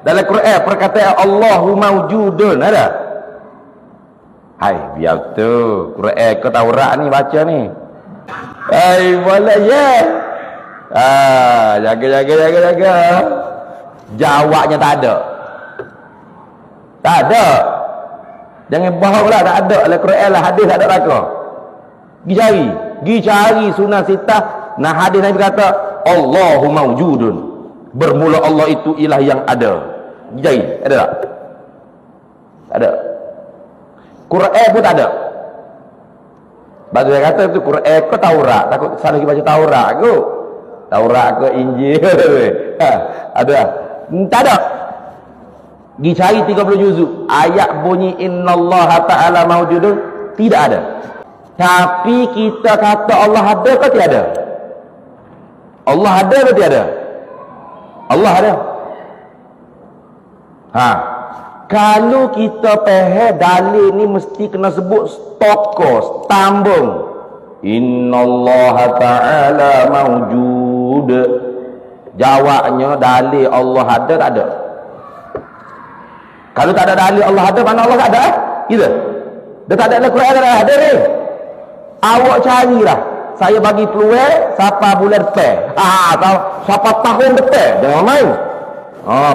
Dalam Quran perkataan Allahu maujudun ada? Hai, biar tu. Quran ke Taurat ni baca ni. Hai, boleh ya. Jaga. Jawabnya tak ada. Tak ada. Jangan bohong lah, tak ada. Dalam Quran lah, hadis tak ada raka. Pergi cari sunnah sitah. Nah, hadis Nabi kata Allahu maujudun. Bermula Allah itu ilah yang ada. Pergi cari. Ada tak? Tak ada. Quran pun tak ada. Bagi saya kata itu Quran ke Taurat. Takut salah lagi baca Taurat ke? Taurat ke Injil? Ada? Tak ada. Pergi cari 30 juzuk. Ayat bunyi innallaha ta'ala maujudun. Tidak ada. Tapi kita kata Allah ada ke tidak ada? Allah ada ke tidak ada? Allah ada. Kalau kita faham dalil ni mesti kena sebut tokoh, tambung. Innallaha ta'ala maujud. Jawabnya dalil Allah ada tak ada? Kalau tak ada dalil Allah ada, mana Allah tak ada? Gitu. Dia tak ada dalam Quran, tak ada ni. Awak carilah. Saya bagi peluang siapa bulan depan. Siapa tahun depan. Jangan main.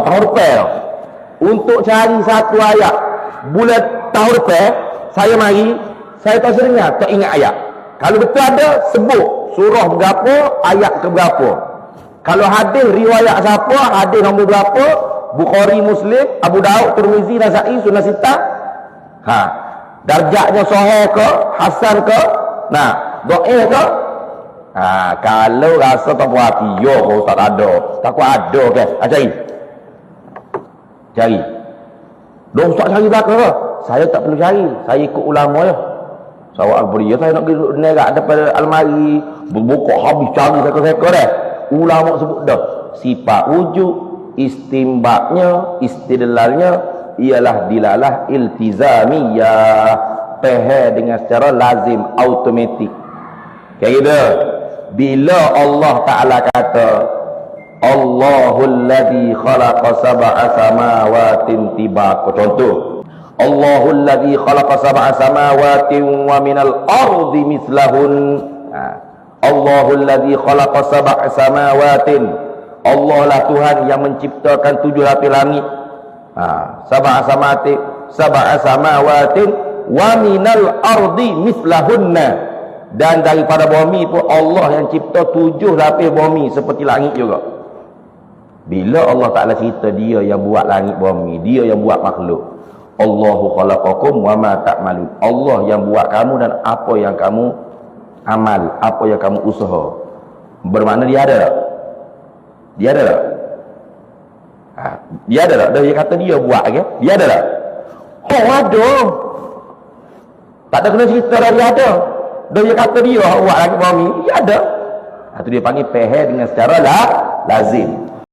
Tahun depan. Untuk cari satu ayat bulan tahun depan, saya mari, saya tak sedengar, tak ingat ayat. Kalau betul ada, sebut surah berapa, ayat ke berapa. Kalau hadis riwayat siapa, hadis nombor berapa, Bukhari, Muslim, Abu Daud, Tirmizi, Nasa'i, Sunnah Sittah. Darjatnya sahih ke, hasan ke, dhaif ke. Kalau rasa tak puas hati, yo kau tak ada. Takut ada ke? Cari. Dong tak cari belakang ke? Saya tak perlu cari. Saya ikut ulama je. Sawak beri, saya nak pergi duduk nerak daripada almari, berbuka habis cari seka-seka dah. Ulama sebut dah. Sifat wujud, istimbaknya, istidlalnya ialah dilalah iltizamiyah, faham dengan secara lazim, automatik. Kayak gitu. Bila Allah Ta'ala kata Allahul ladzi khalaqa sab'a samawatin tibaqa, contoh Allahul ladzi khalaqa sab'a samawatin wa minal ardi mislahun. Allahul ladzi khalaqa sab'a samawatin, Allah lah Tuhan yang menciptakan 7 lapis langit. Sab'a samawatin wa minal ardi mislahunna, dan daripada bumi pun Allah yang cipta 7 lapis bumi seperti langit juga. Bila Allah Ta'ala cerita dia yang buat langit bumi, dia yang buat makhluk. Allahu khalaqakum wa ma ta'malun. Allah yang buat kamu dan apa yang kamu amal, apa yang kamu usaha. Bermakna dia ada tak? Dia ada tak? Dia ada tak? Dia kata dia buat ke? Dia ada tak? Oh ada. Tak ada kena cerita dia ada. Dia kata dia buat langit bumi, dia ada. Itu dia panggil faham dengan secara lazim.